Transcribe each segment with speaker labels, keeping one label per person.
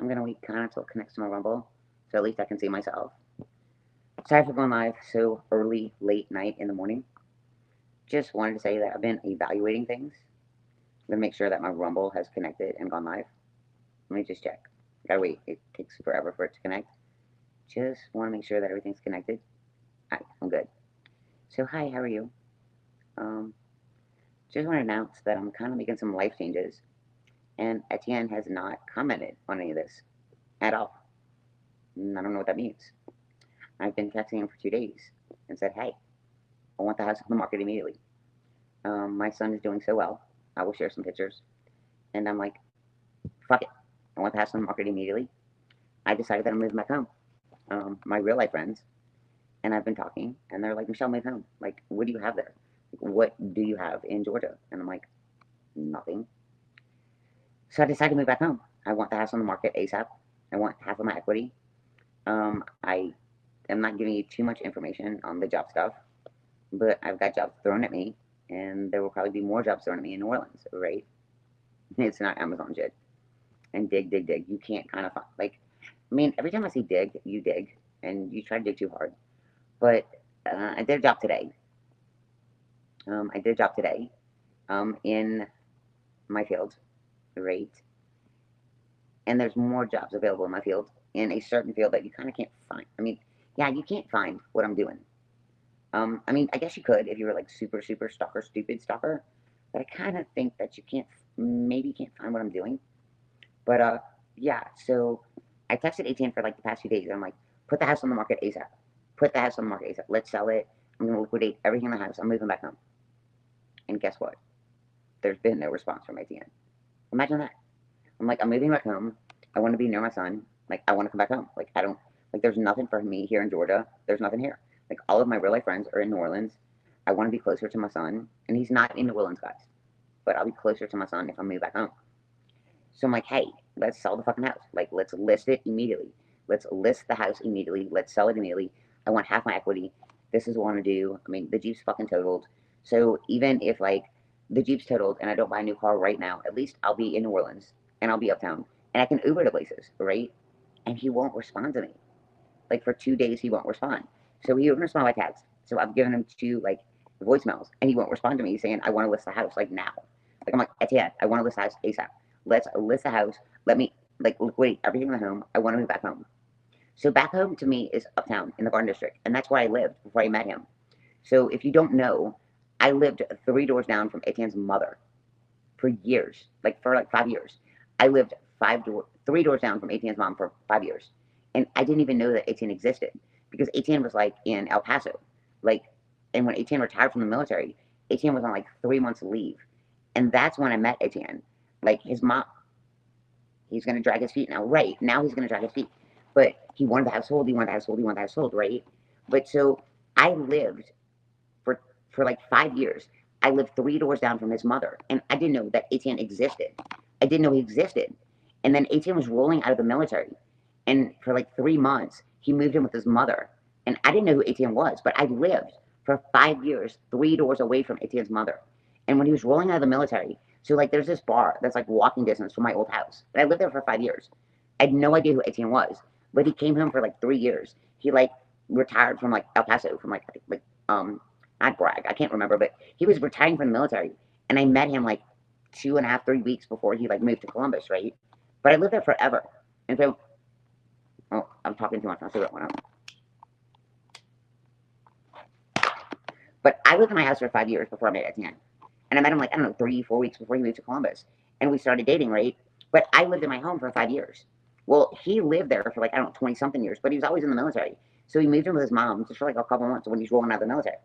Speaker 1: I'm gonna wait kind of until it connects to my Rumble, so at least I can see myself. Sorry for going live so early, late night in the morning. Just wanted to say that I've been evaluating things. I'm gonna make sure that my Rumble has connected and gone live. Let me just check. Gotta wait. It takes forever for it to connect. Just want to make sure that everything's connected. Alright, I'm good. So hi, how are you? Um, just want to announce that I'm kind of making some life changes, and Etienne has not commented on any of this at all. I don't know what that means. I've been texting him for 2 days and said, hey, I want the house on the market immediately. My son is doing so well. I will share some pictures. And I'm like, fuck it. I want the house on the market immediately. I decided that I'm moving back home. My real life friends, and I've been talking, and they're like, Michelle, move home. Like, what do you have there? What do you have in Georgia? And I'm like, nothing. So I decided to move back home. I want the house on the market ASAP. I want half of my equity. I am not giving you too much information on the job stuff, but I've got jobs thrown at me, and there will probably be more jobs thrown at me in New Orleans, right? It's not Amazon shit. And dig, dig, dig. You can't kind of find, like, I mean, every time I see dig, you dig, and you try to dig too hard. But I did a job today. In my field, right? And there's more jobs available in my field, in a certain field that you kind of can't find. I mean, yeah, you can't find what I'm doing. I mean, I guess you could if you were like super, super stalker, stupid stalker, but I kind of think that you can't, maybe can't find what I'm doing. But yeah, so I texted ATN for like the past few days. I'm like, put the house on the market ASAP. Put the house on the market ASAP. Let's sell it. I'm gonna liquidate everything in the house. I'm moving back home. And guess what? There's been no response from ATN. Imagine that. I'm like, I'm moving back home. I want to be near my son. Like, I want to come back home. Like, I don't, like, there's nothing for me here in Georgia. There's nothing here. Like, all of my real life friends are in New Orleans. I want to be closer to my son. And he's not in New Orleans, guys. But I'll be closer to my son if I move back home. So I'm like, hey, let's sell the fucking house. Like, let's list it immediately. Let's list the house immediately. Let's sell it immediately. I want half my equity. This is what I want to do. I mean, the Jeep's fucking totaled. So even if, like, the Jeep's totaled and I don't buy a new car right now, at least I'll be in New Orleans and I'll be uptown and I can Uber to places, right? And he won't respond to me. Like, for 2 days, he won't respond. So he won't respond by text. So I've given him two, like, voicemails and he won't respond to me saying, I want to list the house, like, now. Like, I'm like, Etienne, I want to list the house ASAP. Let's list the house. Let me, like, liquidate everything in the home. I want to move back home. So back home to me is uptown in the Garden District. And that's where I lived before I met him. So if you don't know, I lived 3 doors down from Etienne's mother for years, like for like 5 years. I lived 3 doors down from Etienne's mom for 5 years. And I didn't even know that Etienne existed because Etienne was like in El Paso. Like, and when Etienne retired from the military, Etienne was on like 3 months leave. And that's when I met Etienne. Like, his mom, he's going to drag his feet now. Right. Now he's going to drag his feet. But he wanted the household, he wanted the household, he wanted the household, right? But so I lived for, for like 5 years. I lived 3 doors down from his mother. And I didn't know that Etienne existed. I didn't know he existed. And then Etienne was rolling out of the military. And for like 3 months, he moved in with his mother. And I didn't know who Etienne was, but I lived for 5 years, 3 doors away from Etienne's mother. And when he was rolling out of the military, so like there's this bar that's like walking distance from my old house. And I lived there for 5 years. I had no idea who Etienne was, but he came home for like 3 years. He like retired from like El Paso from not brag, I can't remember, but he was retiring from the military. And I met him like 2.5, 3 weeks before he like moved to Columbus, right? But I lived there forever. And so, oh, I'm talking too much. I'll see what went up. But I lived in my house for 5 years before I met Etienne. And I met him like, I don't know, 3, 4 weeks before he moved to Columbus. And we started dating, right? But I lived in my home for 5 years. Well, he lived there for like, I don't know, 20 something years, but he was always in the military. So he moved in with his mom just for like a couple months when he's rolling out of the military.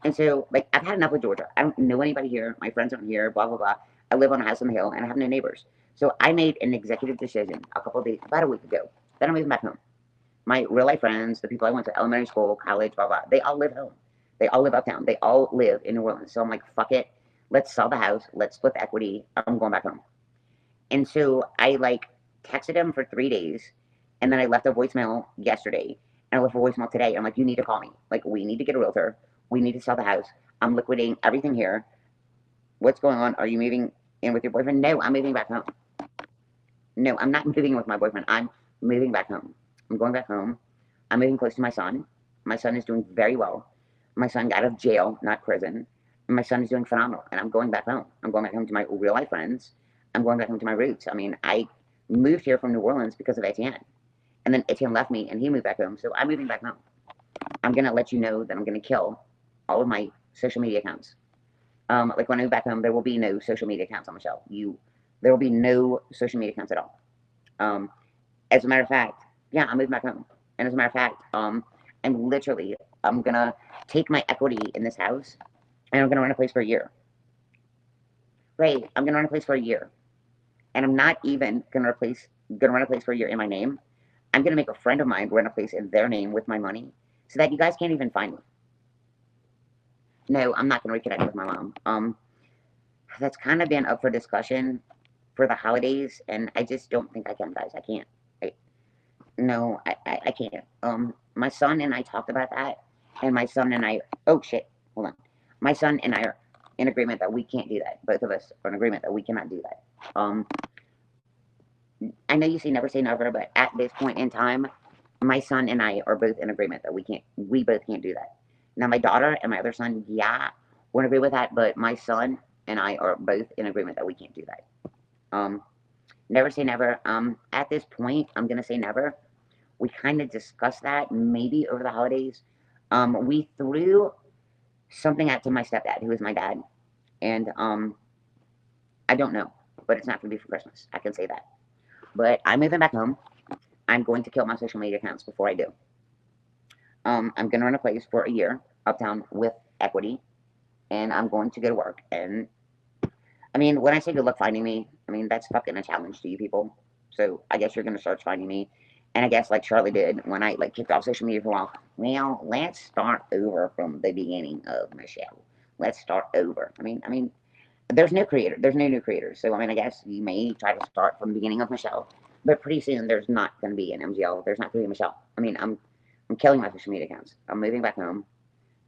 Speaker 1: And so, like, I've had enough with Georgia. I don't know anybody here. My friends aren't here, blah, blah, blah. I live on a house on the hill and I have no neighbors. So I made an executive decision a couple of days, about a week ago, that I'm moving back home. My real life friends, the people I went to elementary school, college, blah, blah, they all live home. They all live uptown. They all live in New Orleans. So I'm like, fuck it. Let's sell the house. Let's split the equity. I'm going back home. And so I like texted him for 3 days. And then I left a voicemail yesterday. And I left a voicemail today. I'm like, you need to call me. Like, we need to get a realtor. We need to sell the house. I'm liquidating everything here. What's going on? Are you moving in with your boyfriend? No, I'm moving back home. No, I'm not moving with my boyfriend. I'm moving back home. I'm going back home. I'm moving close to my son. My son is doing very well. My son got out of jail, not prison. And my son is doing phenomenal. And I'm going back home. I'm going back home to my real life friends. I'm going back home to my roots. I mean, I moved here from New Orleans because of Etienne. And then Etienne left me and he moved back home. So I'm moving back home. I'm going to let you know that I'm going to kill all of my social media accounts. Like when I move back home, there will be no social media accounts on Michelle. There will be no social media accounts at all. Um, as a matter of fact, yeah, I'm moving back home. And as a matter of fact, I'm gonna take my equity in this house and I'm gonna rent a place for a year. Right, I'm gonna rent a place for a year. And I'm not even gonna rent a place for a year in my name. I'm gonna make a friend of mine rent a place in their name with my money so that you guys can't even find me. No, I'm not gonna reconnect with my mom. That's kind of been up for discussion for the holidays, and I just don't think I can, guys. I can't. No, I can't. My son and I talked about that, and my son and I. Oh shit! Hold on. My son and I are in agreement that we can't do that. Both of us are in agreement that we cannot do that. I know you say never, but at this point in time, my son and I are both in agreement that we can't. We both can't do that. Now, my daughter and my other son, yeah, we're in agreement with that, but my son and I are both in agreement that we can't do that. Um, never say never. At this point, I'm gonna say never. We kind of discussed that maybe over the holidays. We threw something out to my stepdad, who is my dad, and I don't know, but it's not going to be for Christmas. I can say that. But I'm moving back home. I'm going to kill my social media accounts before I do. I'm going to run a place for a year uptown with equity, and I'm going to go to work. And I mean, when I say good luck finding me, I mean that's fucking a challenge to you people. So I guess you're going to start finding me. And I guess like Charlie did when I like kicked off social media for a while. Well, let's start over from the beginning of Michelle. Let's start over. I mean, there's no creator. There's no new creators. So I mean, I guess you may try to start from the beginning of Michelle, but pretty soon there's not going to be an MGL. There's not going to be a Michelle. I mean, I'm killing my social media accounts. I'm moving back home.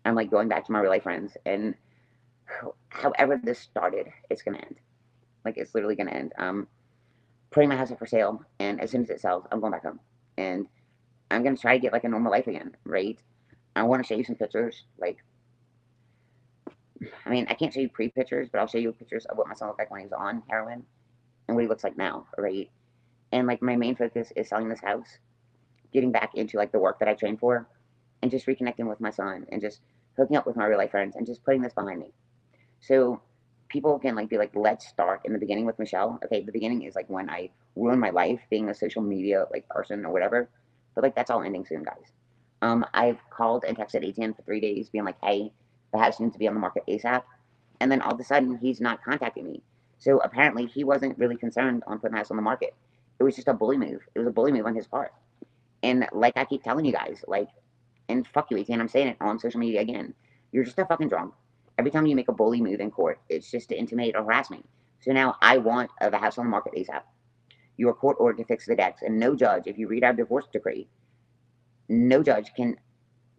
Speaker 1: I'm like going back to my real life friends, and however this started, it's going to end. Like it's literally going to end. Putting my house up for sale, and as soon as it sells, I'm going back home, and I'm gonna try to get like a normal life again, right? I want to show you some pictures. Like, I mean, I can't show you pre-pictures, but I'll show you pictures of what my son looked like when he was on heroin and what he looks like now, right? And like my main focus is selling this house, getting back into like the work that I trained for, and just reconnecting with my son and just hooking up with my real life friends and just putting this behind me. So people can like be like, let's start in the beginning with Michelle. Okay, the beginning is like when I ruined my life being a social media like person or whatever. But like that's all ending soon, guys. I've called and texted ATN for 3 days, being like, hey, the house needs to be on the market ASAP. And then all of a sudden, he's not contacting me. So apparently, he wasn't really concerned on putting the house on the market. It was just a bully move. It was a bully move on his part. And like I keep telling you guys, like, and fuck you, ATN, I'm saying it on social media again. You're just a fucking drunk. Every time you make a bully move in court, it's just to intimidate or harass me. So now I want the house on the market ASAP. You are court ordered to fix the decks, and no judge, if you read our divorce decree, no judge can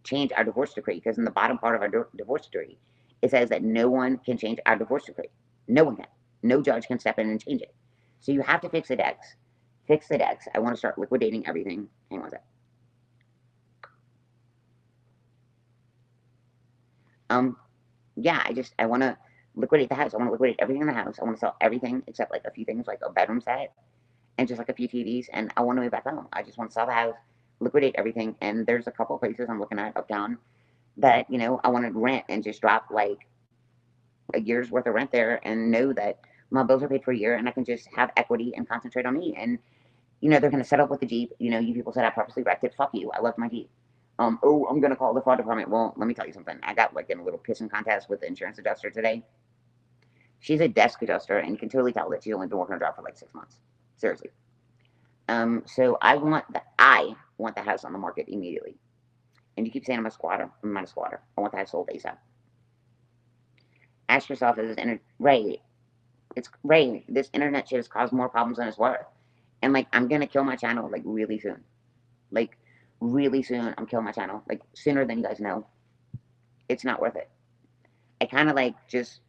Speaker 1: change our divorce decree because in the bottom part of our divorce decree, it says that no one can change our divorce decree. No one can. No judge can step in and change it. So you have to fix the decks. Fix the decks. I want to start liquidating everything. Hang on a sec. Yeah, I want to liquidate the house. I want to liquidate everything in the house. I want to sell everything except like a few things, like a bedroom set and just like a few TVs. And I want to move back home. I just want to sell the house, liquidate everything. And there's a couple of places I'm looking at uptown that I want to rent and just drop like a year's worth of rent there and know that my bills are paid for a year and I can just have equity and concentrate on me. And they're gonna set up with the Jeep. You people said I purposely wrecked it. Fuck you. I love my Jeep. Oh, I'm gonna call the fraud department. Well, let me tell you something. I got like in a little pissing contest with the insurance adjuster today. She's a desk adjuster, and you can totally tell that she's only been working her job for like 6 months. Seriously. So I want the house on the market immediately. And you keep saying I'm a squatter. I'm not a squatter. I want the house sold ASAP. Ask yourself, is this right? It's right. This internet shit has caused more problems than it's worth. And like, I'm gonna kill my channel like really soon. Like, really soon, I'm killing my channel. Like, sooner than you guys know. It's not worth it. I kind of like just.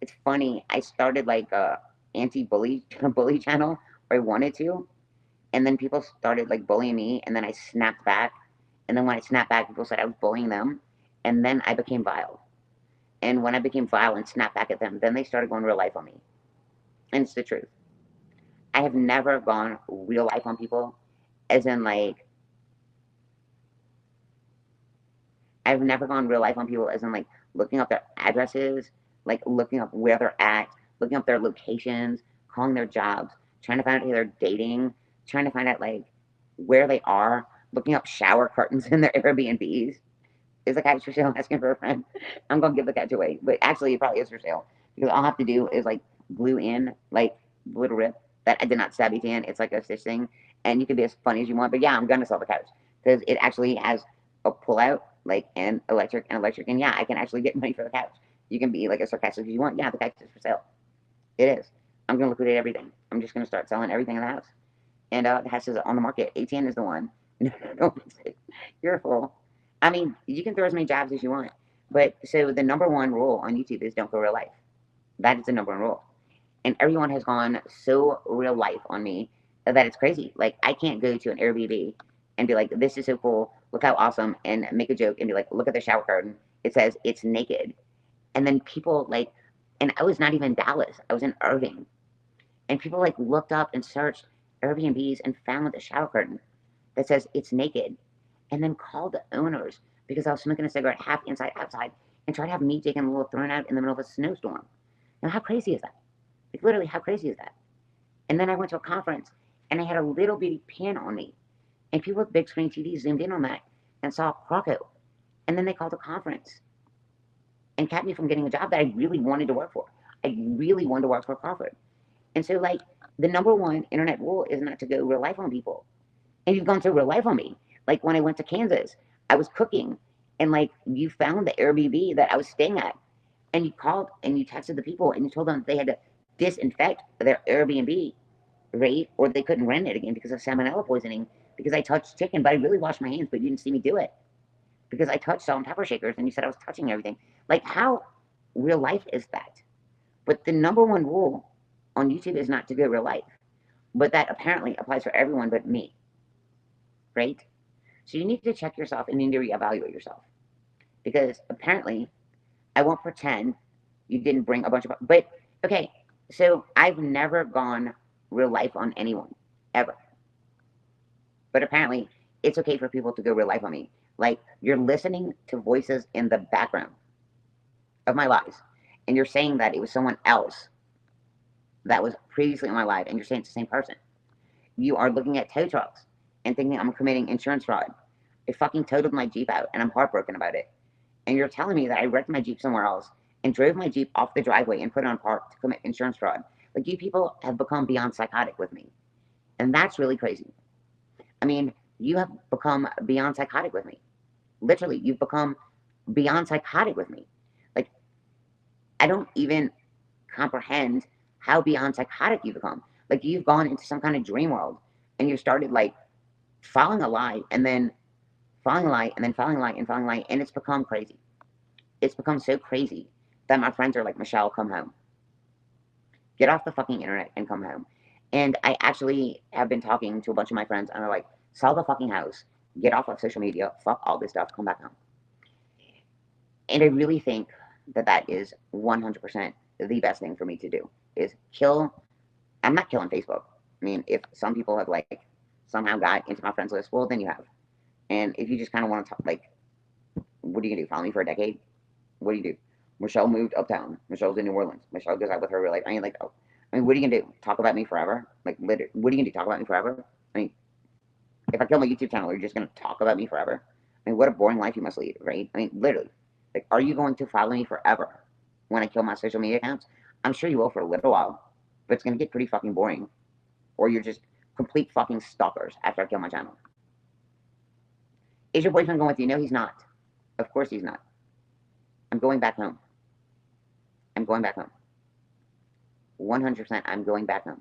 Speaker 1: It's funny. I started like a anti-bully bully channel or I wanted to, and then people started like bullying me, and then I snapped back, and then when I snapped back, people said I was bullying them, and then I became vile. And when I became vile and snapped back at them, then they started going real life on me. And it's the truth. I have never gone real life on people, as in like I've never gone real life on people, as in like looking up their addresses, like looking up where they're at, looking up their locations, calling their jobs, trying to find out who they're dating, trying to find out like where they are, looking up shower curtains in their Airbnbs. Is the couch for sale? Asking for a friend. I'm gonna give the couch away, but actually, it probably is for sale because all I have to do is like glue in like the little rip that I did not stabby tan. It's like a stitch thing, and you can be as funny as you want. But yeah, I'm gonna sell the couch because it actually has a pull out like and electric, and yeah, I can actually get money for the couch. You can be like as sarcastic as you want. Yeah, the couch is for sale. It is. I'm gonna liquidate everything. I'm just gonna start selling everything in the house, and the house is on the market. 18 is the one. No, don't you're a fool. I mean, you can throw as many jabs as you want, but so the number one rule on YouTube is don't go real life. That is the number one rule, and everyone has gone so real life on me that it's crazy. Like I can't go to an Airbnb and be like, "This is so cool, look how awesome," and make a joke and be like, "Look at the shower curtain. It says it's naked," and then people like, and I was not even in Dallas. I was in Irving, and people like looked up and searched Airbnbs and found a shower curtain that says it's naked, and then called the owners because I was smoking a cigarette half inside, outside, and tried to have me taking a little thrown out in the middle of a snowstorm. Now, how crazy is that? Like, literally, how crazy is that? And then I went to a conference, and I had a little bitty pin on me, and people with big screen TVs zoomed in on that and saw Croco. And then they called a conference and kept me from getting a job that I really wanted to work for. I really wanted to work for Crawford. And so, like, the number one internet rule is not to go real life on people. And you've gone so real life on me. Like when I went to Kansas, I was cooking, and like you found the Airbnb that I was staying at, and you called and you texted the people and you told them they had to disinfect their Airbnb, right? Or they couldn't rent it again because of salmonella poisoning. Because I touched chicken, but I really washed my hands, but you didn't see me do it because I touched salt and pepper shakers, and you said I was touching everything. Like how real life is that? But the number one rule on YouTube is not to go real life, but that apparently applies for everyone but me, right? So you need to check yourself and you need to reevaluate yourself. Because apparently, I won't pretend you didn't bring a bunch of. But, okay, so I've never gone real life on anyone, ever. But apparently, it's okay for people to go real life on me. Like, you're listening to voices in the background of my lives, and you're saying that it was someone else that was previously in my life, and you're saying it's the same person. You are looking at tow trucks and thinking I'm committing insurance fraud. I fucking totaled my Jeep out, and I'm heartbroken about it. And you're telling me that I wrecked my Jeep somewhere else and drove my Jeep off the driveway and put it on park to commit insurance fraud. Like, you people have become beyond psychotic with me. And that's really crazy. I mean, you have become beyond psychotic with me. Literally, you've become beyond psychotic with me. Like, I don't even comprehend how beyond psychotic you've become. Like, you've gone into some kind of dream world and you started, like, following a lie and then following a lie and then following a lie and following a lie. And it's become crazy. It's become so crazy that my friends are like, Michelle, come home. Get off the fucking internet and come home. And I actually have been talking to a bunch of my friends, and they're like, sell the fucking house, get off of social media, fuck all this stuff, come back home. And I really think that that is 100% the best thing for me to do is kill. I'm not killing Facebook. I mean, if some people have like somehow got into my friends list, well, then you have. And if you just kind of want to talk, like, what are you gonna do? Follow me for a decade? What do you do? Michelle moved uptown. Michelle's in New Orleans. Michelle goes out with her real life. I mean, like, oh, I mean, what are you gonna do? Talk about me forever? Like, literally, what are you gonna do? Talk about me forever? I mean, if I kill my YouTube channel, you're just gonna talk about me forever? I mean, what a boring life you must lead, right? I mean, literally, like, are you going to follow me forever when I kill my social media accounts? I'm sure you will for a little while, but it's gonna get pretty fucking boring, or you're just complete fucking stalkers after I kill my channel. Is your boyfriend going with you? No, he's not. Of course he's not. I'm going back home. I'm going back home. 100%, I'm going back home.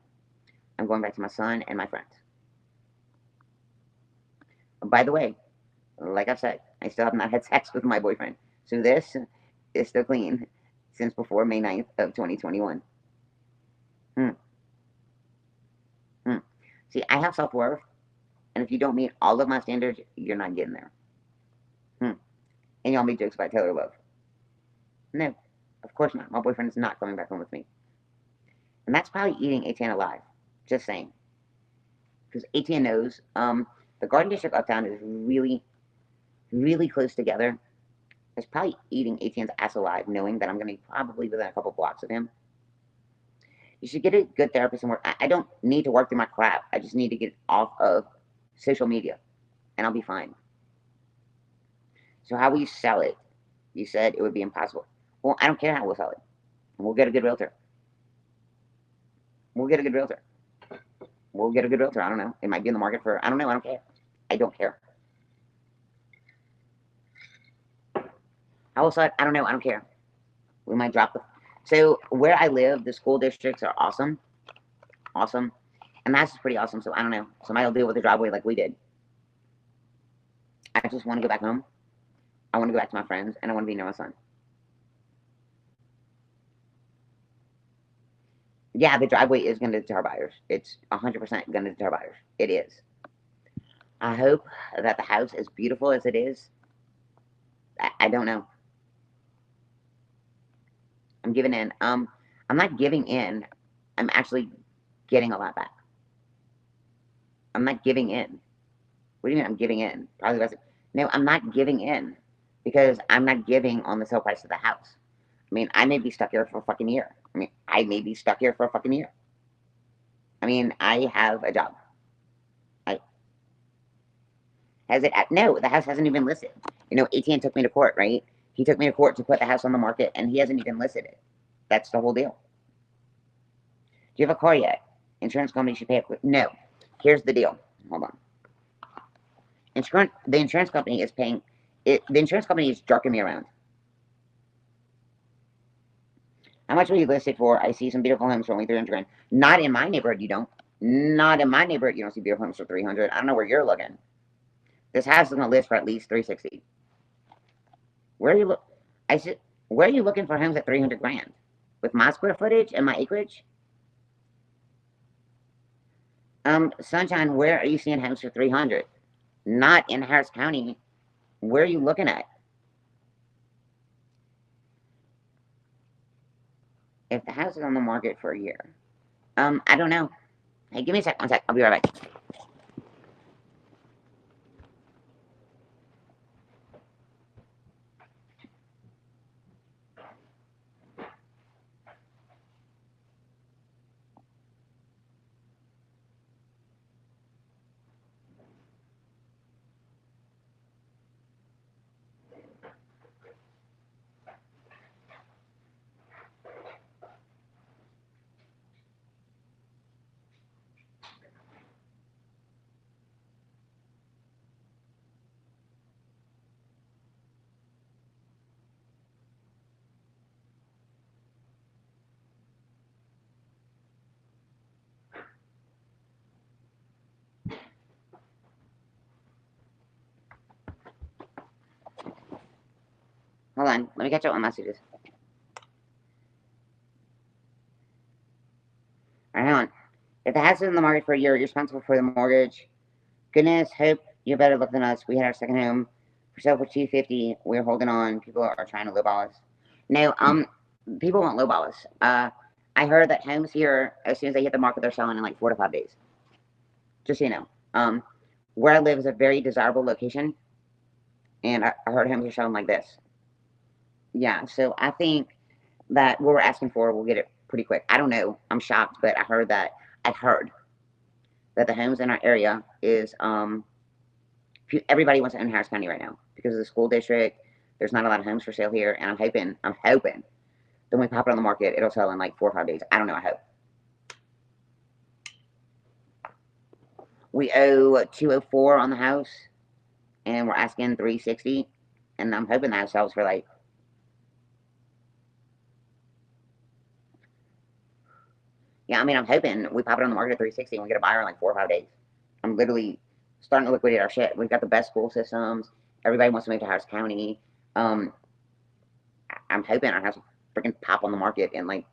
Speaker 1: I'm going back to my son and my friends. By the way, like I said, I still have not had sex with my boyfriend. So this is still clean since before May 9th of 2021. Hmm. Hmm. See, I have self-worth, and if you don't meet all of my standards, you're not getting there. And y'all make jokes about Taylor Love. No, of course not. My boyfriend is not coming back home with me. And that's probably eating ATN alive. Just saying. Because ATN knows the Garden District uptown is really, really close together. It's probably eating ATN's ass alive, knowing that I'm going to be probably within a couple blocks of him. You should get a good therapist and work. I don't need to work through my crap. I just need to get off of social media, and I'll be fine. So how will you sell it? You said it would be impossible. Well, I don't care how we'll sell it. We'll get a good realtor. We'll get a good realtor. We'll get a good realtor. I don't know. It might be in the market for, I don't know. I don't care. I don't care. How will sell it? I don't know. I don't care. We might drop the. So where I live, the school districts are awesome. Awesome. And that's pretty awesome. So I don't know. Somebody will deal with the driveway like we did. I just want to go back home. I want to go back to my friends, and I want to be near my son. Yeah, the driveway is going to deter buyers. It's 100% going to deter buyers. It is. I hope that the house, as beautiful as it is, I don't know. I'm giving in. I'm not giving in. I'm actually getting a lot back. I'm not giving in. What do you mean I'm giving in? Probably wasn't. No, I'm not giving in because I'm not giving on the sale price of the house. I mean, I may be stuck here for a fucking year. I may be stuck here for a fucking year. I have a job. Has it? No, the house hasn't even listed. ATN took me to court, right? He took me to court to put the house on the market, and he hasn't even listed it. That's the whole deal. Do you have a car yet? Insurance company should pay it. No. Here's the deal. Hold on. The insurance company is paying. The insurance company is jerking me around. How much will you list it for? I see some beautiful homes for only 300 grand. Not in my neighborhood, you don't. Not in my neighborhood, you don't see beautiful homes for 300. I don't know where you're looking. This house is going to list for at least 360. Where are you look? I said, where are you looking for homes at 300 grand? With my square footage and my acreage? Sunshine, where are you seeing homes for 300? Not in Harris County. Where are you looking at? If the house is on the market for a year, I don't know. Hey, give me a sec. One sec. I'll be right back. Hold on. Let me catch up on messages. All right, hold on. If the house is in the market for a year, you're responsible for the mortgage. Goodness, hope you're better luck than us. We had our second home for sale for 250. We're holding on. People are trying to lowball us. No, people won't lowball us. I heard that homes here, as soon as they hit the market, they're selling in like 4 to 5 days. Just so you know. Where I live is a very desirable location, and I heard homes are selling like this. Yeah, so I think that what we're asking for, we'll get it pretty quick. I don't know. I'm shocked, but I heard that the homes in our area is everybody wants to own Harris County right now because of the school district. There's not a lot of homes for sale here, and I'm hoping that when we pop it on the market, it'll sell in like 4 or 5 days. I don't know. I hope. We owe 204 on the house, and we're asking 360, and I'm hoping that sells for like. Yeah, I'm hoping we pop it on the market at 360 and we get a buyer in like 4 or 5 days. I'm literally starting to liquidate our shit. We've got the best school systems. Everybody wants to move to Harris County. I'm hoping our house will freaking pop on the market and like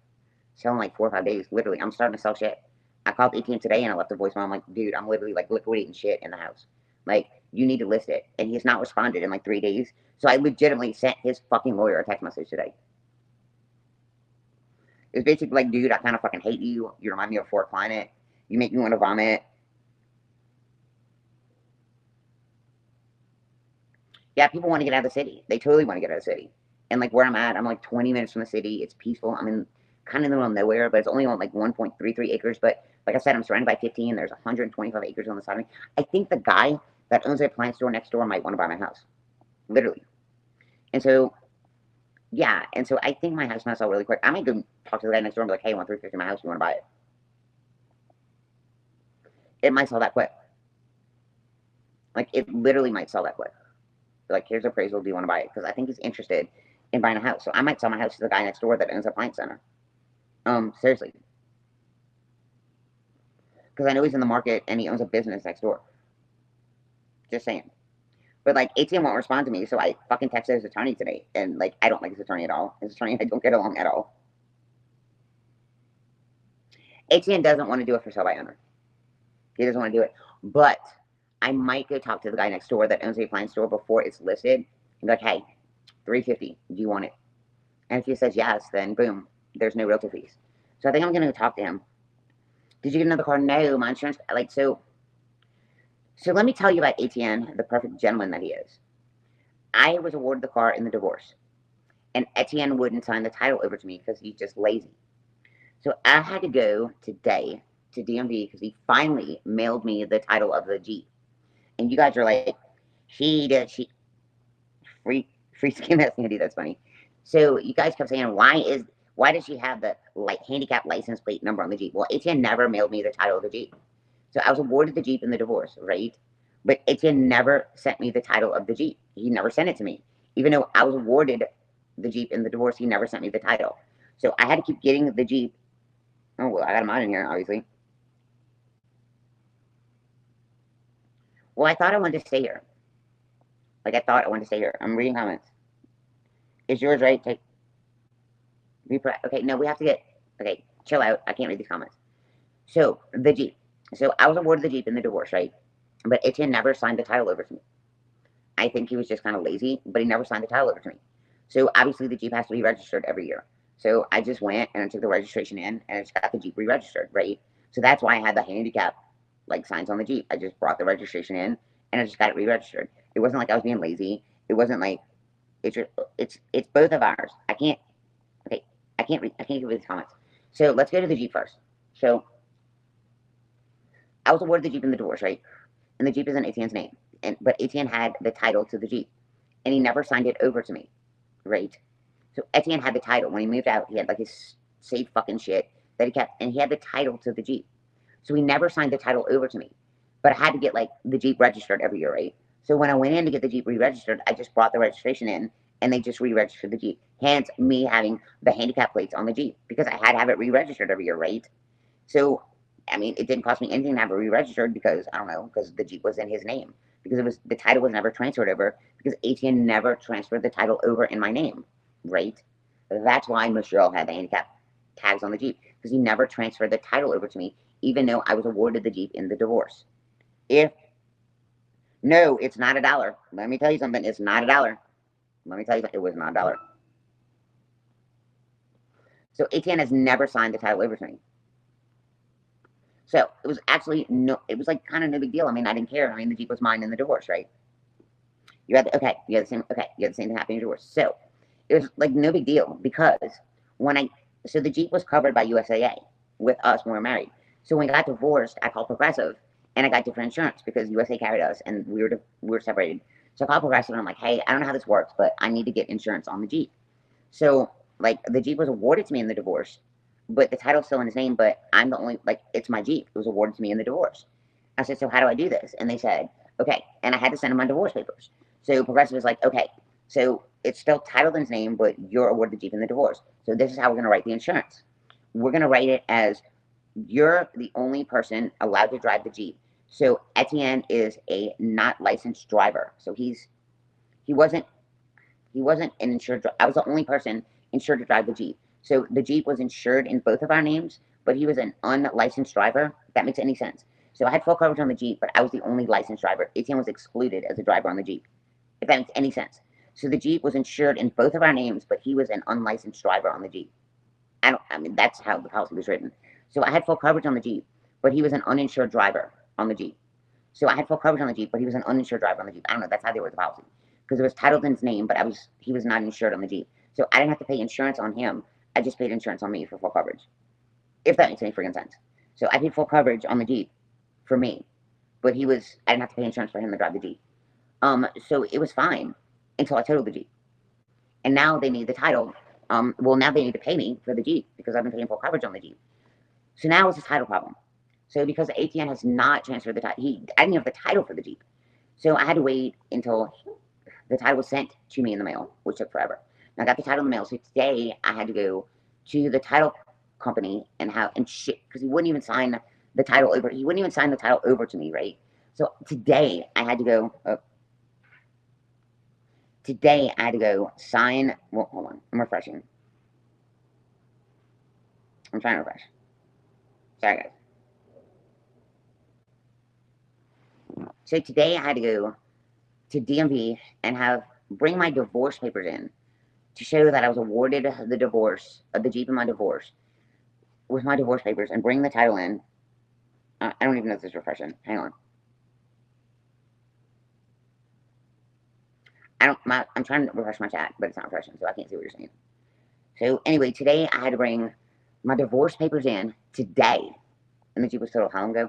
Speaker 1: sell in like 4 or 5 days. Literally, I'm starting to sell shit. I called the ATM today and I left a voicemail. I'm like, dude, I'm literally like liquidating shit in the house. Like, you need to list it. And he has not responded in like 3 days. So I legitimately sent his fucking lawyer a text message today. It was basically like, dude, I kind of fucking hate you. You remind me of a Fort Climate. You make me want to vomit. Yeah, people want to get out of the city. They totally want to get out of the city. And like where I'm at, I'm like 20 minutes from the city. It's peaceful. I'm in kind of in the middle of nowhere, but it's only on like 1.33 acres. But like I said, I'm surrounded by 15. There's 125 acres on the side of me. I think the guy that owns the appliance store next door might want to buy my house. Literally. And so, yeah. And so I think my house might sell really quick. I might go talk to the guy next door and be like, hey, I want 350 my house. You want to buy it? It might sell that quick. Like, it literally might sell that quick. Like, here's appraisal. Do you want to buy it? Because I think he's interested in buying a house. So I might sell my house to the guy next door that owns a appliance center. Seriously. Because I know he's in the market and he owns a business next door. Just saying. But like ATM won't respond to me, so I fucking texted his attorney today. And like I don't like his attorney at all. His attorney and I don't get along at all. ATM doesn't want to do it for sale by owner. He doesn't want to do it. But I might go talk to the guy next door that owns the appliance store before it's listed and be like, hey, 350, do you want it? And if he says yes, then boom, there's no realtor fees. So I think I'm gonna go talk to him. Did you get another car? No, my insurance like so let me tell you about Etienne, the perfect gentleman that he is. I was awarded the car in the divorce. And Etienne wouldn't sign the title over to me because he's just lazy. So I had to go today to DMV because he finally mailed me the title of the Jeep. And you guys are like, she free skin that Sandy, that's funny. So you guys kept saying, why does she have the like handicap license plate number on the Jeep? Well, Etienne never mailed me the title of the Jeep. So I was awarded the Jeep in the divorce, right? But Etienne never sent me the title of the Jeep. He never sent it to me. Even though I was awarded the Jeep in the divorce, he never sent me the title. So I had to keep getting the Jeep. Oh, well, I got mine in here, obviously. Well, I thought I wanted to stay here. Like, I thought I wanted to stay here. I'm reading comments. Is yours right? Okay, no, we have to get, okay, chill out. I can't read these comments. So, the Jeep. So, I was awarded the Jeep in the divorce, right? But Etienne never signed the title over to me. I think he was just kind of lazy, but he never signed the title over to me. So, obviously, the Jeep has to be registered every year. So, I just went and I took the registration in and I just got the Jeep re-registered, right? So, that's why I had the handicap, like, signs on the Jeep. I just brought the registration in and I just got it re-registered. It wasn't like I was being lazy. It wasn't like, it's both of ours. Okay, I can't give you the comments. So let's go to the Jeep first. So I was awarded the Jeep in the divorce, right? And the Jeep is in Etienne's name. But Etienne had the title to the Jeep. And he never signed it over to me. Right? So Etienne had the title. When he moved out, he had like his safe fucking shit that he kept. And he had the title to the Jeep. So he never signed the title over to me. But I had to get like the Jeep registered every year, right? So when I went in to get the Jeep re-registered, I just brought the registration in and they just re-registered the Jeep. Hence me having the handicap plates on the Jeep because I had to have it re-registered every year, right? So, I mean, it didn't cost me anything to have it re-registered because, I don't know, because the Jeep was in his name. Because the title was never transferred over because ATN never transferred the title over in my name, right? That's why Michelle had the handicap tags on the Jeep because he never transferred the title over to me, even though I was awarded the Jeep in the divorce. No, it's not $1. Let me tell you something. It's not $1. Let me tell you something. It was not $1. So ATN has never signed the title over to me. So it was actually it was like kind of no big deal. I mean, I didn't care. I mean, the Jeep was mine in the divorce, right? You had the same thing happen in your divorce. So it was like no big deal because so the Jeep was covered by USAA with us when we were married. So when we got divorced, I called Progressive and I got different insurance because USA carried us and we were separated. So I called Progressive and I'm like, hey, I don't know how this works, but I need to get insurance on the Jeep. So like the Jeep was awarded to me in the divorce, but the title's still in his name, but I'm the only, like, it's my Jeep. It was awarded to me in the divorce. I said, so how do I do this? And they said, okay. And I had to send them my divorce papers. So Progressive was like, okay, so it's still titled in his name, but you're awarded the Jeep in the divorce. So this is how we're going to write the insurance. We're going to write it as you're the only person allowed to drive the Jeep. So Etienne is a not licensed driver. So he wasn't an insured. I was the only person insured to drive the Jeep. So the Jeep was insured in both of our names, but he was an unlicensed driver, if that makes any sense. So I had full coverage on the Jeep, but I was the only licensed driver. Etienne was excluded as a driver on the Jeep, if that makes any sense. So the Jeep was insured in both of our names, but he was an unlicensed driver on the Jeep. I mean, that's how the policy was written. So I had full coverage on the Jeep, but he was an uninsured driver on the Jeep. So I had full coverage on the Jeep, but he was an uninsured driver on the Jeep. I don't know, that's how they wrote the policy. Because it was titled in his name, but he was not insured on the Jeep. So I didn't have to pay insurance on him. I just paid insurance on me for full coverage. If that makes any freaking sense. So I paid full coverage on the Jeep for me, but I didn't have to pay insurance for him to drive the Jeep. So it was fine until I totaled the Jeep. And now they need the title. Well, now they need to pay me for the Jeep because I've been paying full coverage on the Jeep. So now it's a title problem. So because ATN has not transferred the title, I didn't have the title for the Jeep. So I had to wait until the title was sent to me in the mail, which took forever. And I got the title in the mail. So today I had to go to the title company and shit, because he wouldn't even sign the title over. He wouldn't even sign the title over to me, right? So today I had to go. Today I had to go sign. Well, hold on, I'm refreshing. I'm trying to refresh. Sorry, guys. So today I had to go to DMV and bring my divorce papers in to show that I was awarded the divorce of the Jeep in my divorce with my divorce papers, and bring the title in. I don't even know if this is refreshing. Hang on. I'm trying to refresh my chat, but it's not refreshing, so I can't see what you're saying. So anyway, today I had to bring my divorce papers in today, and the Jeep was totaled how long ago?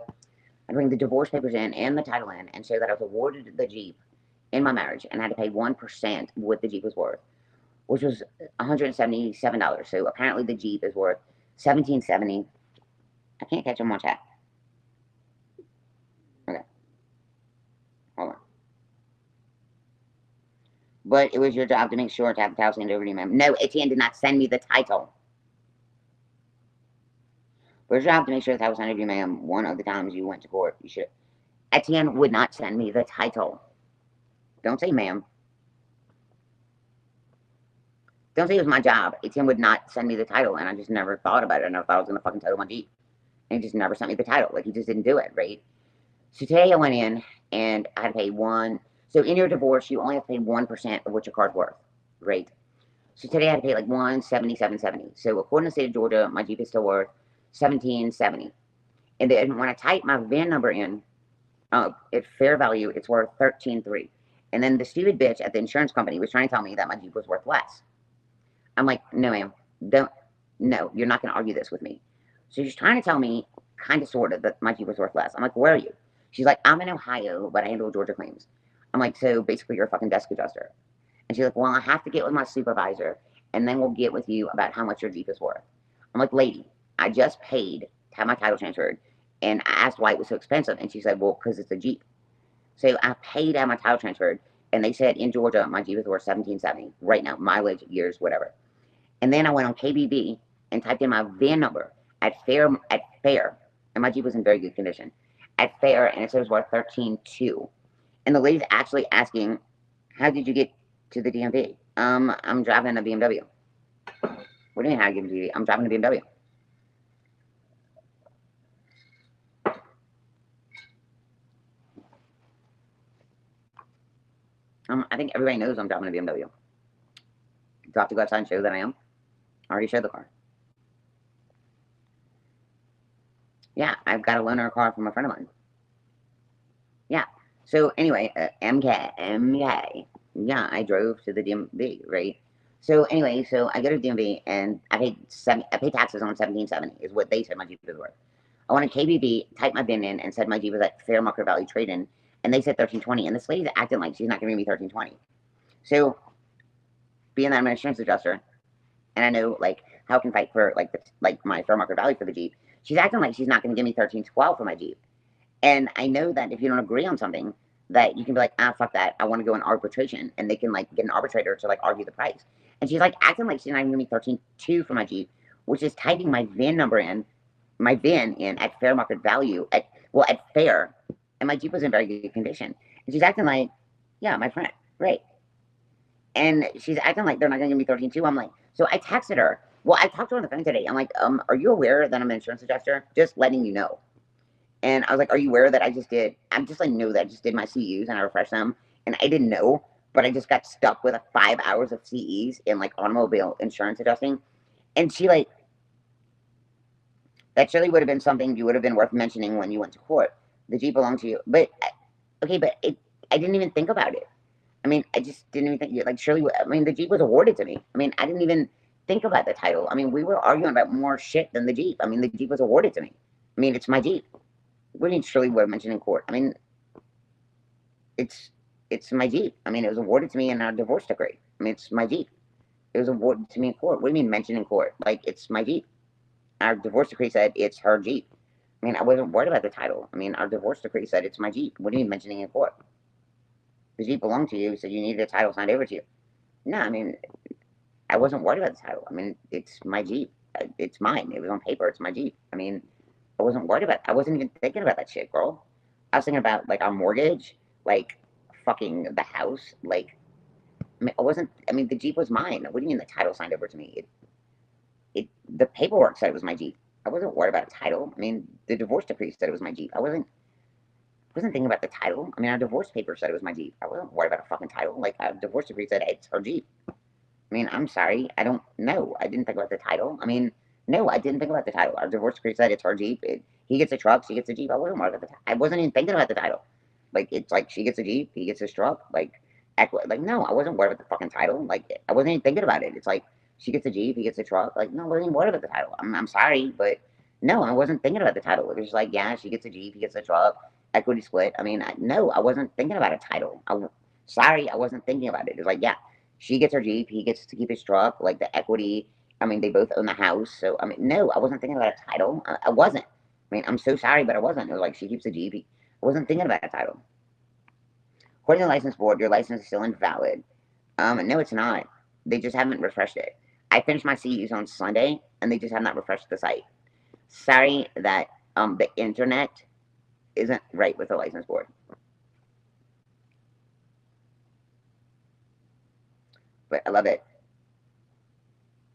Speaker 1: I bring the divorce papers in and the title in and show that I was awarded the Jeep in my marriage, and I had to pay 1% of what the Jeep was worth, which was $177. So apparently the Jeep is worth $1,770. I can't catch them on chat. Okay. Hold on. But it was your job to make sure to have the title sent over to you, ma'am. No, Etienne did not send me the title. But it was your job to make sure the title was sent over to you, ma'am. One of the times you went to court, you should. Etienne would not send me the title. Don't say ma'am. Don't say it was my job. Etienne would not send me the title, and I just never thought about it. I never thought I was going to fucking title my Jeep. And he just never sent me the title. Like, he just didn't do it, right? So today I went in, and I had to pay so in your divorce, you only have to pay 1% of what your car's worth, right? So today I had to pay like $177.70. So according to the state of Georgia, my Jeep is still worth $1,770. And then when I type my VIN number in, at fair value, it's worth $13,300. And then the stupid bitch at the insurance company was trying to tell me that my Jeep was worth less. I'm like, no, ma'am, no, you're not going to argue this with me. So she's trying to tell me, kind of, sort of, that my Jeep was worth less. I'm like, where are you? She's like, I'm in Ohio, but I handle Georgia claims. I'm like, so basically you're a fucking desk adjuster. And she's like, well, I have to get with my supervisor, and then we'll get with you about how much your Jeep is worth. I'm like, lady, I just paid to have my title transferred, and I asked why it was so expensive, and she said, well, because it's a Jeep. So I paid to have my title transferred, and they said in Georgia my Jeep is worth $1,770 right now, mileage, years, whatever. And then I went on KBB and typed in my VIN number at fair, and my Jeep was in very good condition, at fair, and it said it was worth $13,200. And the lady's actually asking, how did you get to the DMV? I'm driving a BMW. What do you mean, how do you get to the DMV? I'm driving a BMW. I think everybody knows I'm driving a BMW. Do I have to go outside and show that I am? I already showed the car. Yeah, I've got to loan her a car from a friend of mine. Yeah. So anyway, MK. Yeah, I drove to the DMV, right? So anyway, so I go to the DMV and I paid taxes on $1,770 is what they said my Jeep was worth. I went to KBB, typed my VIN in, and said my Jeep was at fair market value trade-in, and they said $13,200. And this lady's acting like she's not giving me $13,200. So, being that I'm an insurance adjuster, and I know like how I can fight for like my fair market value for the Jeep, she's acting like she's not going to give me $13,200 for my Jeep. And I know that if you don't agree on something, that you can be like, fuck that, I want to go in arbitration, and they can like get an arbitrator to like argue the price. And she's like acting like she's not even giving me $13,200 for my Jeep, which is typing my VIN number in, my VIN in at fair market value at fair, and my Jeep was in very good condition. And she's acting like, yeah, my friend, right? And she's acting like they're not gonna give me $13,200. I'm like, so I texted her, Well, I talked to her on the phone today. I'm like, are you aware that I'm an insurance adjuster? Just letting you know. And I was like, are you aware that I just did? I'm just like, know that I just did my CEUs and I refreshed them, and I didn't know, but I just got stuck with 5 hours of CEs in like automobile insurance adjusting. And she like, that surely would have been something you would have been worth mentioning when you went to court. The Jeep belonged to you, but okay, but I didn't even think about it. I mean, I just didn't even think like surely. I mean, the Jeep was awarded to me. I mean, I didn't even think about the title. I mean, we were arguing about more shit than the Jeep. I mean, the Jeep was awarded to me. I mean, it's my Jeep. What do you mean surely would have mentioned in court? I mean, it's it's my Jeep. I mean, it was awarded to me in our divorce decree. I mean, it's my Jeep. It was awarded to me in court. What do you mean mentioned in court? Like, it's my Jeep. Our divorce decree said it's her Jeep. I mean, I wasn't worried about the title. I mean, our divorce decree said it's my Jeep. What do you mean mentioning in court? The Jeep belonged to you, so you needed a title signed over to you. No, I mean, I wasn't worried about the title. I mean, it's my Jeep. It's mine. It was on paper. It's my Jeep. I mean, I wasn't worried about. I wasn't even thinking about that shit, girl. I was thinking about like our mortgage, like fucking the house. Like, I mean, I wasn't. I mean, the Jeep was mine. What do you mean the title signed over to me? The paperwork said it was my Jeep. I wasn't worried about a title. I mean, the divorce decree said it was my Jeep. I wasn't thinking about the title. I mean, our divorce paper said it was my Jeep. I wasn't worried about a fucking title. Like, our divorce decree said it's her Jeep. I mean, I'm sorry. I don't know. I didn't think about the title. I mean, no, I didn't think about the title. Our divorce decree said it's her Jeep. He gets a truck, she gets a Jeep. I wasn't worried about the title. I wasn't even thinking about the title. Like, it's like she gets a Jeep, he gets his truck. Like, no, I wasn't worried about the fucking title. Like, I wasn't even thinking about it. It's like she gets a Jeep, he gets a truck. Like, no, I wasn't even worried about the title. I'm sorry, but no, I wasn't thinking about the title. It was just like, yeah, she gets a Jeep, he gets a truck, equity split. I mean, no, I wasn't thinking about a title. Sorry, I wasn't thinking about it. It was like, yeah, she gets her Jeep, he gets to keep his truck, like the equity. I mean, they both own the house. So, I mean, no, I wasn't thinking about a title. I wasn't. I mean, I'm so sorry, but I wasn't. It was like she keeps a Jeep. I wasn't thinking about a title. According to the license board, your license is still invalid. No, it's not. They just haven't refreshed it. I finished my CEs on Sunday, and they just have not refreshed the site. Sorry that the internet isn't right with the license board. But I love it.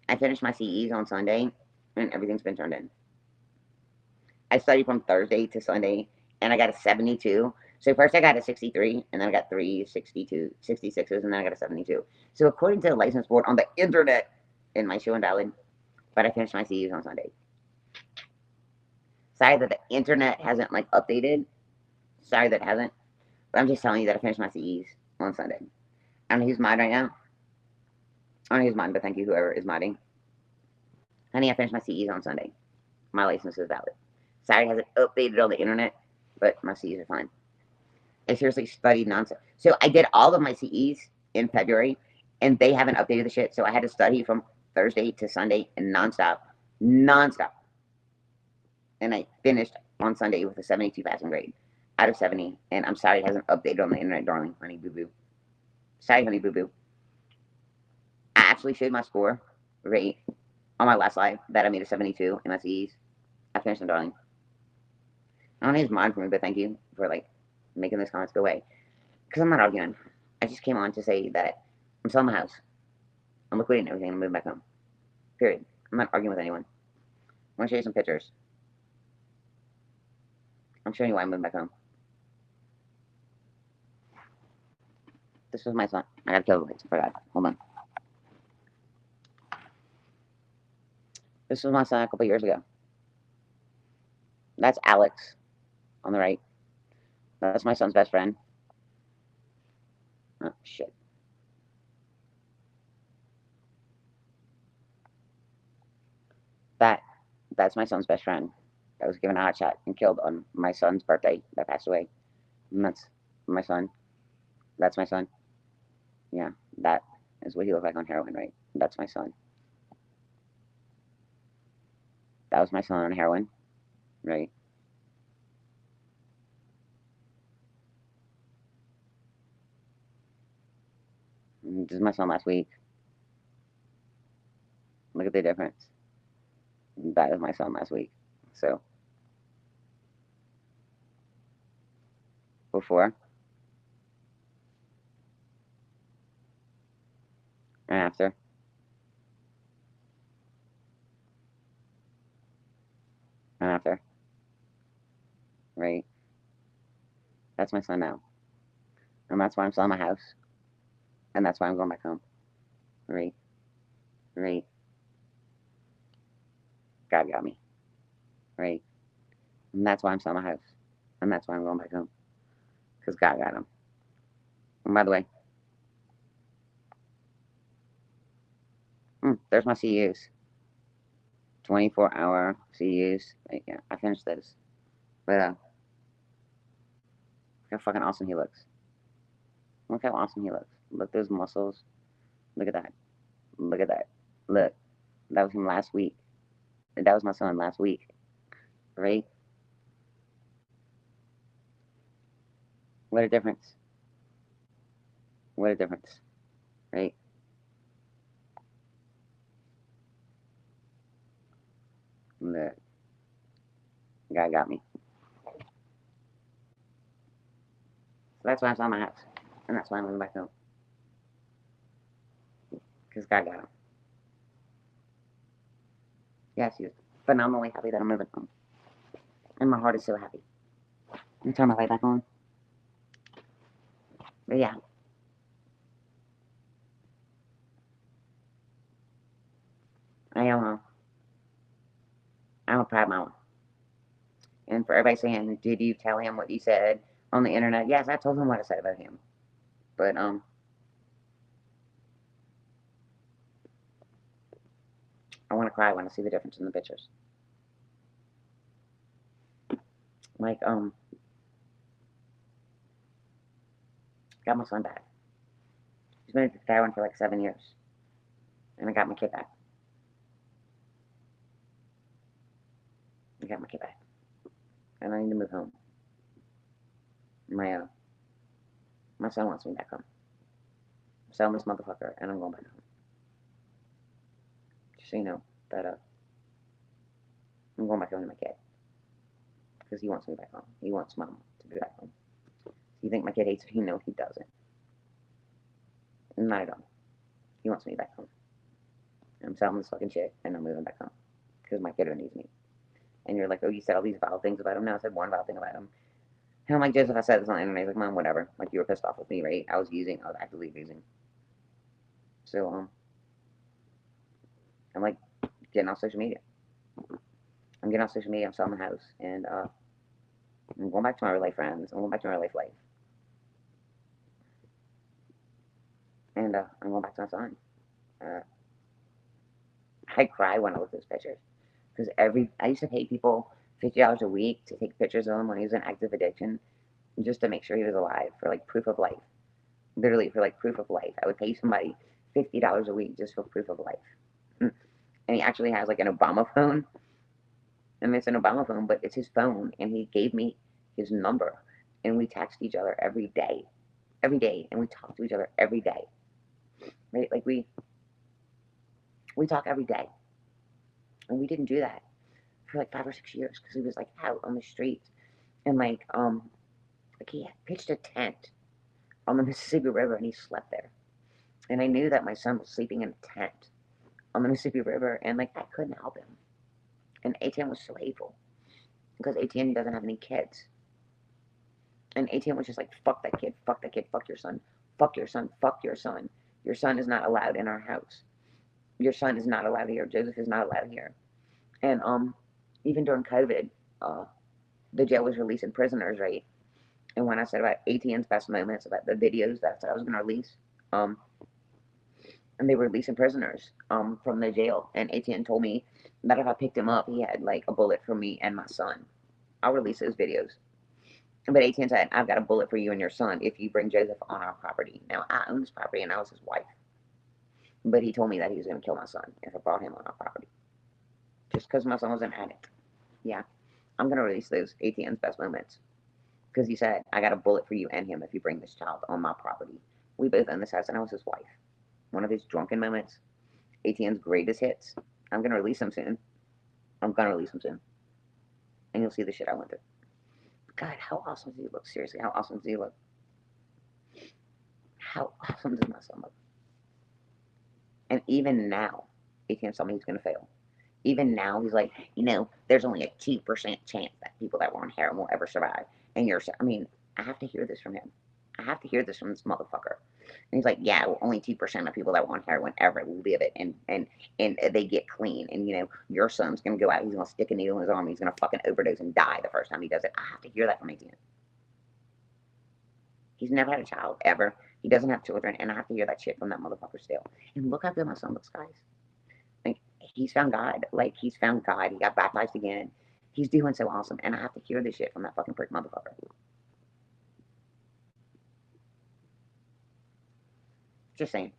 Speaker 1: I finished my CEs on Sunday, and everything's been turned in. I studied from Thursday to Sunday, and I got a 72. So first I got a 63, and then I got three 62, 66s, and then I got a 72. So according to the license board on the internet, it might show invalid, but I finished my CEs on Sunday. Sorry that the internet hasn't like updated. Sorry that it hasn't. But I'm just telling you that I finished my CEs on Sunday. I don't know who's mod right now. I don't know who's mod, but thank you whoever is modding. Honey, I finished my CEs on Sunday. My license is valid. Sorry it hasn't updated on the internet, but my CEs are fine. I seriously studied nonsense. So I did all of my CEs in February, and they haven't updated the shit. So I had to study from Thursday to Sunday and nonstop. And I finished on Sunday with a 72 passing grade out of 70. And I'm sorry it hasn't updated on the internet, darling, honey boo boo. Sorry, honey boo boo. I actually showed my score rate on my last live that I made a 72 in my CEs. I finished them, darling. I don't need his mind for me, but thank you for like making those comments go away. Because I'm not arguing. I just came on to say that I'm selling my house. I'm liquidating everything. I'm moving back home. Period. I'm not arguing with anyone. I want to show you some pictures. I'm showing you why I'm moving back home. This was my son. I gotta kill the lights. I forgot. Hold on. This was my son a couple years ago. That's Alex on the right. That's my son's best friend. Oh, shit. That's my son's best friend that was given a hot shot and killed on my son's birthday that passed away. And that's my son. That's my son. Yeah, that is what he looked like on heroin, right? That's my son. That was my son on heroin, right? This is my son last week. Look at the difference. That is my son last week. So, before and after. and after, right? That's my son now. And that's why I'm selling my house. And that's why I'm going back home. Right? Right? God got me. Right? And that's why I'm selling my house. And that's why I'm going back home. Because God got him. And by the way, there's my CUs. 24-hour CUs. Yeah, I finished those. But, look how fucking awesome he looks. Look how awesome he looks. Look at those muscles. Look at that. Look at that. Look. That was him last week. That was my son last week. Right? What a difference. What a difference. Right? Look. God got me. So that's why I'm selling my house. And that's why I'm moving back home. Because God got him. Yes, he's phenomenally happy that I'm moving home. And my heart is so happy. Let me turn my light back on. But yeah. I'm a proud mama. And for everybody saying, did you tell him what you said on the internet? Yes, I told him what I said about him. But I want to cry when I see the difference in the pictures. Like, got my son back. He's been at the one for like 7 years. And I got my kid back. I got my kid back. And I need to move home. My son wants me back home. I'm selling this motherfucker and I'm going back home. Just so you know that I'm going back home to my kid. Because he wants me back home. He wants mom to be back home. You think my kid hates me? No, he doesn't. Not at all. He wants me back home. I'm selling this fucking shit and I'm moving back home. Because my kiddo needs me. And you're like, oh, you said all these vile things about him. No, I said one vile thing about him. And I'm like, Joseph, I said this on the internet. He's like, Mom, whatever. Like, you were pissed off with me, right? I was actively abusing. So, I'm like, getting off social media. I'm getting off social media. I'm selling the house. And, I'm going back to my real life friends. I'm going back to my real life. And, I'm going back to my son. I cry when I look at those pictures. Because I used to pay people $50 a week to take pictures of him when he was in active addiction, just to make sure he was alive, for like proof of life. Literally for like proof of life. I would pay somebody $50 a week just for proof of life. And he actually has like an Obama phone. And it's an Obama phone, but it's his phone. And he gave me his number. And we text each other every day. Every day. And we talk to each other every day. Right? Like we talk every day. And we didn't do that for like 5 or 6 years because he was like out on the streets. And like he pitched a tent on the Mississippi River and he slept there. And I knew that my son was sleeping in a tent on the Mississippi River, and like I couldn't help him. And ATM was so hateful because ATM doesn't have any kids. And ATM was just like, fuck that kid, fuck that kid, fuck your son, fuck your son, fuck your son. Your son is not allowed in our house. Your son is not allowed here. Joseph is not allowed here. And even during COVID, the jail was releasing prisoners, right? And when I said about ATN's best moments, about the videos that I was going to release, and they were releasing prisoners from the jail. And ATN told me that if I picked him up, he had like a bullet for me and my son. I'll release those videos. But ATN said, I've got a bullet for you and your son if you bring Joseph on our property. Now, I own this property and I was his wife. But he told me that he was going to kill my son if I brought him on our property. Just because my son was an addict. Yeah, I'm going to release those ATN's best moments. Because he said, I got a bullet for you and him if you bring this child on my property. We both own this house and I was his wife. One of his drunken moments. ATN's greatest hits. I'm going to release them soon. I'm going to release them soon. And you'll see the shit I went through. God, how awesome does he look? Seriously, how awesome does he look? How awesome does my son look? And even now, ATN told me he's going to fail. Even now, he's like, there's only a 2% chance that people that were on heroin will ever survive. And I mean, I have to hear this from him. I have to hear this from this motherfucker. And he's like, yeah, well, only 2% of people that were on heroin ever live it, and they get clean. And your son's gonna go out, he's gonna stick a needle in his arm, he's gonna fucking overdose and die the first time he does it. I have to hear that from ATN. He's never had a child ever. He doesn't have children, and I have to hear that shit from that motherfucker still. And look how good my son looks, guys. Like, he's found God. Like, he's found God. He got baptized again. He's doing so awesome, and I have to hear this shit from that fucking prick motherfucker. Just saying.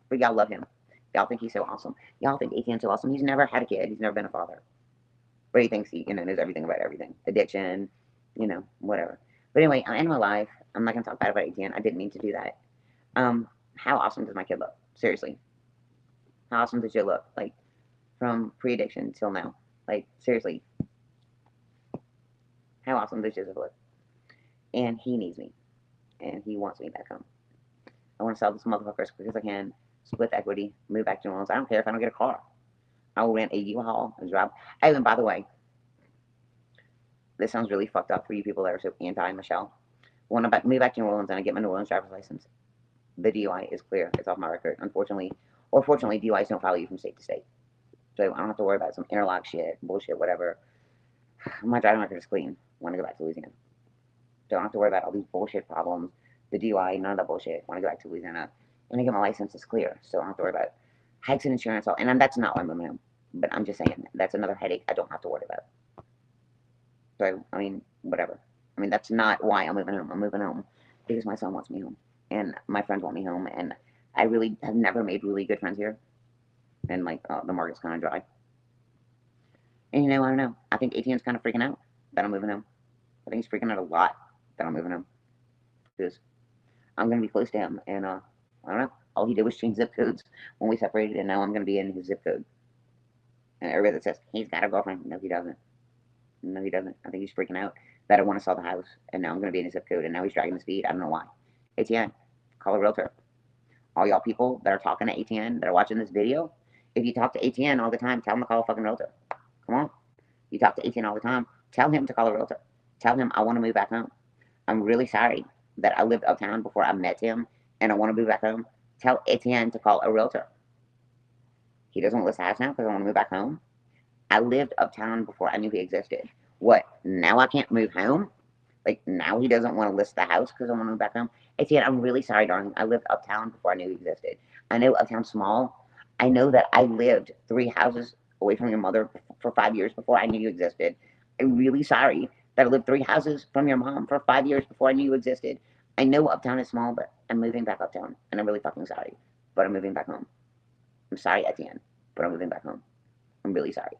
Speaker 1: But y'all love him. Y'all think he's so awesome. Y'all think ATN's so awesome. He's never had a kid. He's never been a father. But he thinks he, knows everything about everything. Addiction, whatever. But anyway, in my life, I'm not going to talk bad about ATN. I didn't mean to do that. How awesome does my kid look? Seriously. How awesome does you look? Like, from pre-addiction till now. Like, seriously. How awesome does Joseph look? And he needs me. And he wants me back home. I want to sell this motherfucker as quick as I can, split the equity, move back to New Orleans. I don't care if I don't get a car. I will rent a U-Haul and drive. Oh, and by the way, this sounds really fucked up for you people that are so anti-Michelle. When I move back to New Orleans and I get my New Orleans driver's license, the DUI is clear. It's off my record. Unfortunately, or fortunately, DUIs don't follow you from state to state. So I don't have to worry about some interlock shit, bullshit, whatever. My driving record is clean when I go back to Louisiana. Don't have to worry about all these bullshit problems. The DUI, none of that bullshit. When I go back to Louisiana, and I get my license, it's clear. So I don't have to worry about hikes and insurance. And that's not why I'm moving home. But I'm just saying, that's another headache I don't have to worry about. So, I mean, whatever. I mean, that's not why I'm moving home. I'm moving home because my son wants me home. And my friends want me home. And I really have never made really good friends here. And, like, the market's kind of dry. And, I don't know. I think ATN's kind of freaking out that I'm moving home. I think he's freaking out a lot that I'm moving home. Because I'm going to be close to him. And, I don't know. All he did was change zip codes when we separated. And now I'm going to be in his zip code. And everybody that says, he's got a girlfriend. No, he doesn't. No, he doesn't. I think he's freaking out that I want to sell the house. And now I'm going to be in his zip code. And now he's dragging his feet. I don't know why. ATN, call a realtor. All y'all people that are talking to ATN, that are watching this video, if you talk to ATN all the time, tell him to call a fucking realtor. Come on. You talk to ATN all the time, tell him to call a realtor. Tell him I want to move back home. I'm really sorry that I lived uptown before I met him, and I want to move back home. Tell ATN to call a realtor. He doesn't want to list the house now because I want to move back home. I lived uptown before I knew he existed. What, now I can't move home? Like, now he doesn't want to list the house because I want to move back home? ATN, I'm really sorry, darling. I lived uptown before I knew he existed. I know uptown's small. I know that I lived 3 houses away from your mother for 5 years before I knew you existed. I'm really sorry that I lived 3 houses from your mom for 5 years before I knew you existed. I know uptown is small, but I'm moving back uptown, and I'm really fucking sorry. But I'm moving back home. I'm sorry, Etienne, but I'm moving back home. I'm really sorry.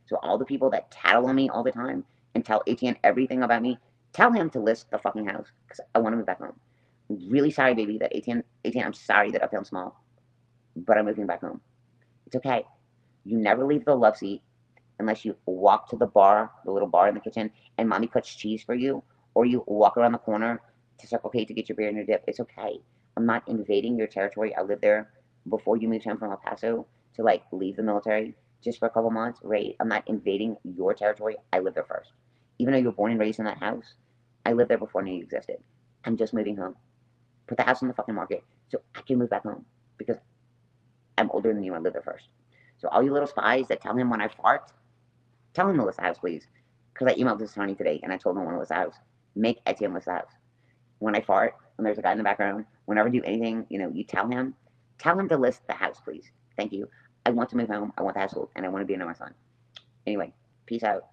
Speaker 1: So all the people that tattle on me all the time and tell Etienne everything about me, tell him to list the fucking house because I want to move back home. I'm really sorry, baby, that Etienne, I'm sorry that uptown's small, but I'm moving back home. It's okay. You never leave the love seat unless you walk to the bar, the little bar in the kitchen, and mommy cuts cheese for you, or you walk around the corner to Circle K to get your beer and your dip. It's okay. I'm not invading your territory. I lived there before you moved home from El Paso to like leave the military just for a couple months, right? I'm not invading your territory. I lived there first. Even though you were born and raised in that house, I lived there before I knew you existed. I'm just moving home. Put the house on the fucking market so I can move back home because I'm older than you. I lived there first. So all you little spies that tell him when I fart, tell him to list the house, please. Because I emailed this Tony today and I told him I want to list the house. Make Etienne list the house. When I fart, when there's a guy in the background, whenever I do anything, you tell him to list the house, please. Thank you. I want to move home. I want the house sold, and I want to be near my son. Anyway, peace out.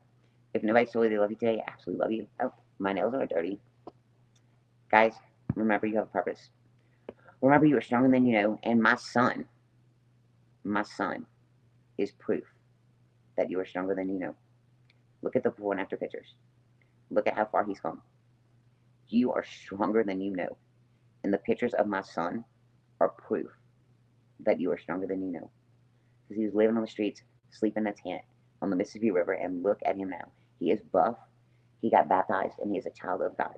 Speaker 1: If nobody's told you they love you today, I absolutely love you. Oh, my nails are dirty. Guys, remember you have a purpose. Remember you are stronger than you know, and my son is proof that you are stronger than you know. Look at the before and after pictures. Look at how far he's come. You are stronger than you know. And the pictures of my son are proof that you are stronger than you know. Because he was living on the streets, sleeping in a tent on the Mississippi River, and look at him now. He is buff, he got baptized, and he is a child of God.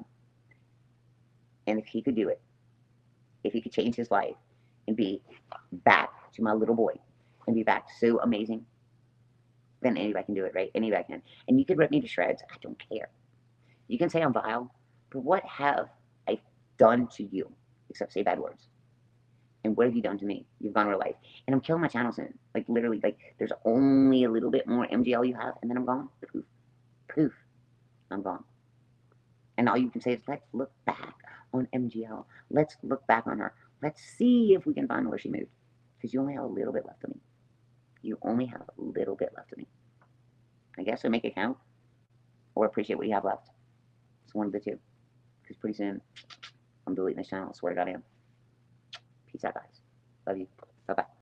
Speaker 1: And if he could do it, if he could change his life and be back to my little boy, and be back so amazing, then anybody can do it, right? Anybody can. And you could rip me to shreds. I don't care. You can say I'm vile, but what have I done to you except say bad words? And what have you done to me? You've gone real life. And I'm killing my channel soon. Like, literally, like, there's only a little bit more MGL you have, and then I'm gone. Poof. Poof. I'm gone. And all you can say is, let's look back on MGL. Let's look back on her. Let's see if we can find where she moved. Because you only have a little bit left of me. You only have a little bit left of me. I guess so make it count. Or appreciate what you have left. It's one of the two. Because pretty soon, I'm deleting this channel. I swear to God I am. Peace out, guys. Love you. Bye-bye.